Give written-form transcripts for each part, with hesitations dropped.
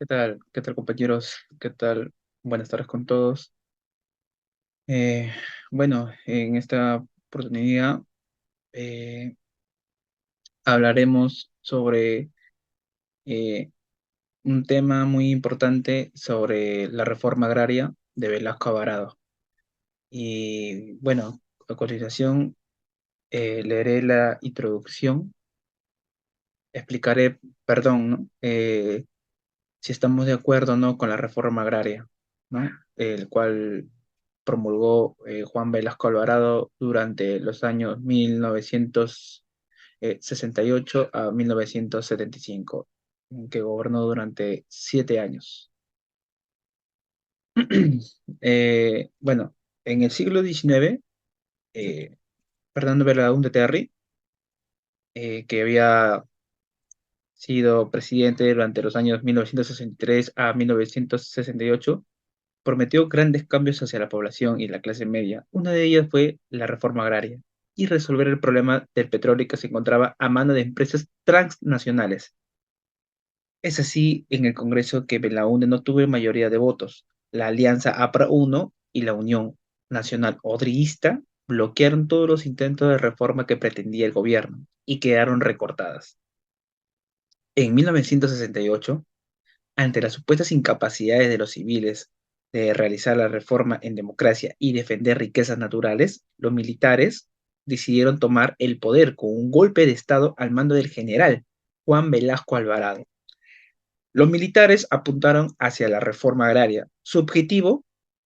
¿Qué tal? ¿Qué tal, compañeros? ¿Qué tal? Buenas tardes con todos. Eh, bueno, en esta oportunidad eh, hablaremos sobre eh, un tema muy importante sobre la reforma agraria de Velasco Alvarado. Y bueno, a continuación leeré la introducción, explicaré, perdón, ¿no? Si estamos de acuerdo o no con la reforma agraria, ¿no? El cual promulgó Juan Velasco Alvarado durante los años 1968 a 1975, que gobernó durante 7 años. Bueno, en el siglo XIX, Fernando Belaúnde Terry, que había sido presidente durante los años 1963 a 1968, prometió grandes cambios hacia la población y la clase media. Una de ellas fue la reforma agraria y resolver el problema del petróleo que se encontraba a mano de empresas transnacionales. Es así en el Congreso que Belaúnde no tuvo mayoría de votos. La alianza APRA 1 y la Unión Nacional Odriguista bloquearon todos los intentos de reforma que pretendía el gobierno y quedaron recortadas. En 1968, ante las supuestas incapacidades de los civiles de realizar la reforma en democracia y defender riquezas naturales, los militares decidieron tomar el poder con un golpe de Estado al mando del general Juan Velasco Alvarado. Los militares apuntaron hacia la reforma agraria. Su objetivo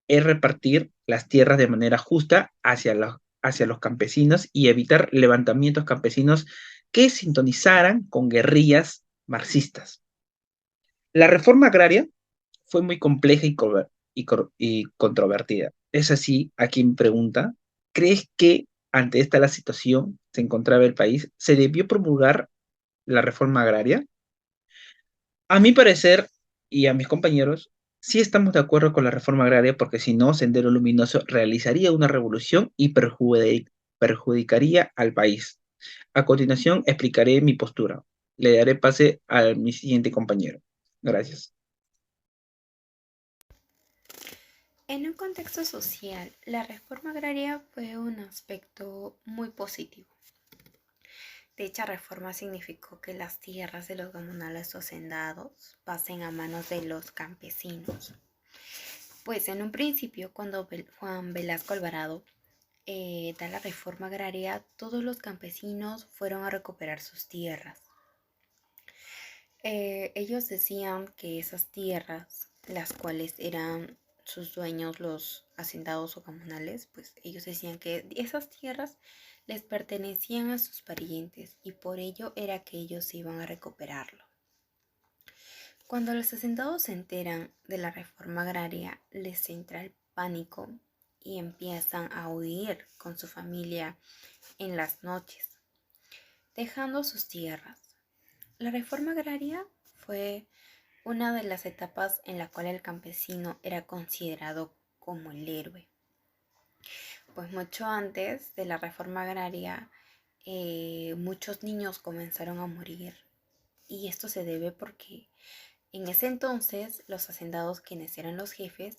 es repartir las tierras de manera justa hacia los campesinos y evitar levantamientos campesinos que sintonizaran con guerrillas marxistas. La reforma agraria fue muy compleja y controvertida. Es así, a quien pregunta, ¿crees que ante esta la situación se encontraba el país, se debió promulgar la reforma agraria? A mi parecer y a mis compañeros, sí estamos de acuerdo con la reforma agraria porque si no, Sendero Luminoso realizaría una revolución y perjudicaría al país. A continuación, explicaré mi postura. Le daré pase a mi siguiente compañero. Gracias. En un contexto social, la reforma agraria fue un aspecto muy positivo. Dicha reforma significó que las tierras de los comunales o hacendados pasen a manos de los campesinos. Pues en un principio, cuando Juan Velasco Alvarado da la reforma agraria, todos los campesinos fueron a recuperar sus tierras. Ellos decían que esas tierras, las cuales eran sus dueños, los hacendados o comunales, pues ellos decían que esas tierras les pertenecían a sus parientes y por ello era que ellos iban a recuperarlo. Cuando los hacendados se enteran de la reforma agraria, les entra el pánico y empiezan a huir con su familia en las noches, dejando sus tierras. La reforma agraria fue una de las etapas en la cual el campesino era considerado como el héroe. Pues mucho antes de la reforma agraria, muchos niños comenzaron a morir y esto se debe porque en ese entonces los hacendados, quienes eran los jefes,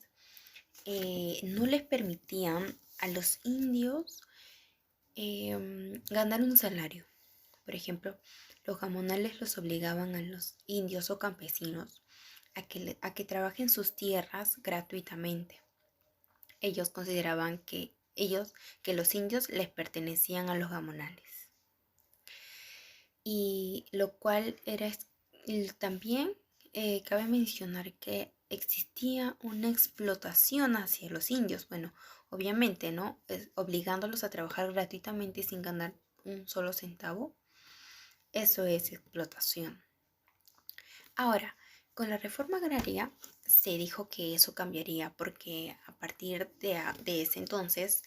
no les permitían a los indios ganar un salario. Por ejemplo, los gamonales los obligaban a los indios o campesinos a que trabajen sus tierras gratuitamente. Ellos consideraban que los indios les pertenecían a los gamonales. Y lo cual era también cabe mencionar que existía una explotación hacia los indios. Bueno, obviamente, ¿no? Obligándolos a trabajar gratuitamente sin ganar un solo centavo. Eso es explotación. Ahora, con la reforma agraria se dijo que eso cambiaría porque a partir de ese entonces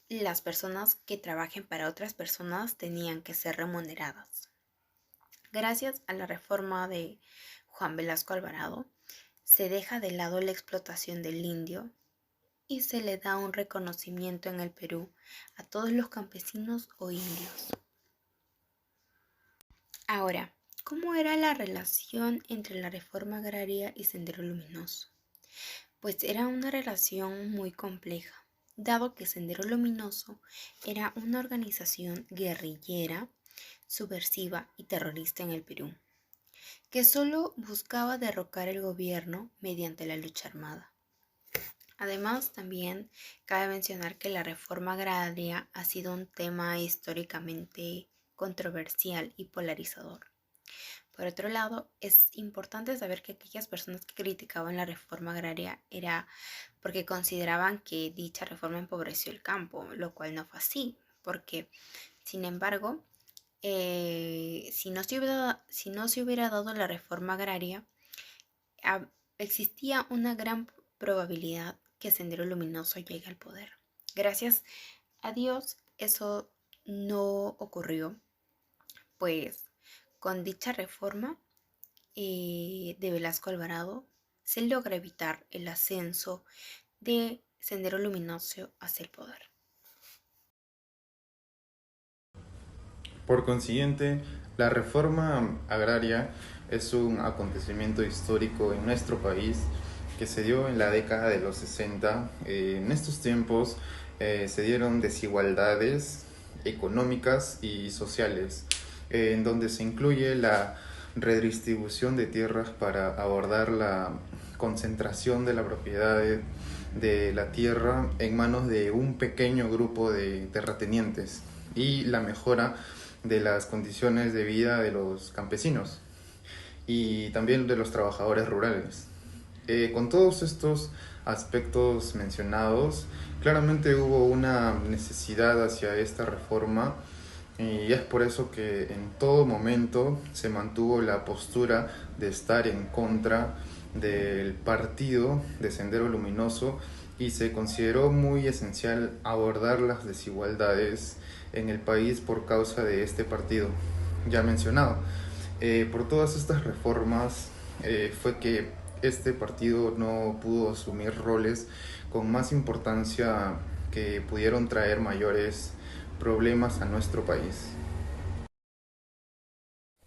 las personas que trabajen para otras personas tenían que ser remuneradas. Gracias a la reforma de Juan Velasco Alvarado, se deja de lado la explotación del indio y se le da un reconocimiento en el Perú a todos los campesinos o indios. Ahora, ¿Cómo era la relación entre la reforma agraria y Sendero Luminoso? Pues era una relación muy compleja, dado que Sendero Luminoso era una organización guerrillera, subversiva y terrorista en el Perú, que solo buscaba derrocar el gobierno mediante la lucha armada. Además, también cabe mencionar que la reforma agraria ha sido un tema históricamente controversial y polarizador. Por otro lado, es importante saber que aquellas personas que criticaban la reforma agraria era porque consideraban que dicha reforma empobreció el campo, lo cual no fue así, porque, sin embargo, si no se hubiera dado la reforma agraria, ah, existía una gran probabilidad que Sendero Luminoso llegue al poder. Gracias a Dios, eso no ocurrió, pues con dicha reforma de Velasco Alvarado se logra evitar el ascenso de Sendero Luminoso hacia el poder. Por consiguiente, la reforma agraria es un acontecimiento histórico en nuestro país que se dio en la década de los 60. En estos tiempos se dieron desigualdades económicas y sociales, en donde se incluye la redistribución de tierras para abordar la concentración de la propiedad de la tierra en manos de un pequeño grupo de terratenientes y la mejora de las condiciones de vida de los campesinos y también de los trabajadores rurales. Con todos estos aspectos mencionados, claramente hubo una necesidad hacia esta reforma y es por eso que en todo momento se mantuvo la postura de estar en contra del partido de Sendero Luminoso y se consideró muy esencial abordar las desigualdades en el país por causa de este partido ya mencionado. Por todas estas reformas fue que este partido no pudo asumir roles con más importancia que pudieron traer mayores problemas a nuestro país.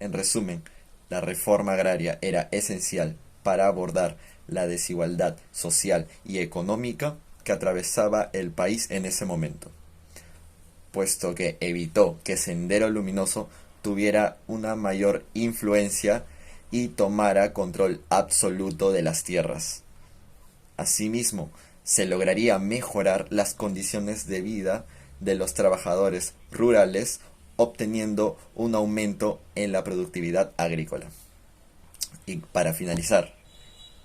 En resumen, la reforma agraria era esencial para abordar la desigualdad social y económica que atravesaba el país en ese momento, puesto que evitó que Sendero Luminoso tuviera una mayor influencia y tomara control absoluto de las tierras. Asimismo, se lograría mejorar las condiciones de vida de los trabajadores rurales, obteniendo un aumento en la productividad agrícola. Y para finalizar,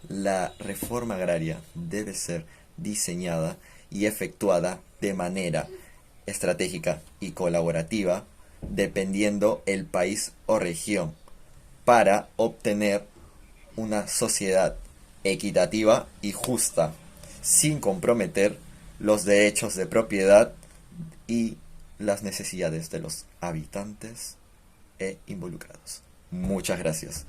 la reforma agraria debe ser diseñada y efectuada de manera estratégica y colaborativa, dependiendo el país o región, para obtener una sociedad equitativa y justa, sin comprometer los derechos de propiedad y las necesidades de los habitantes e involucrados. Muchas gracias.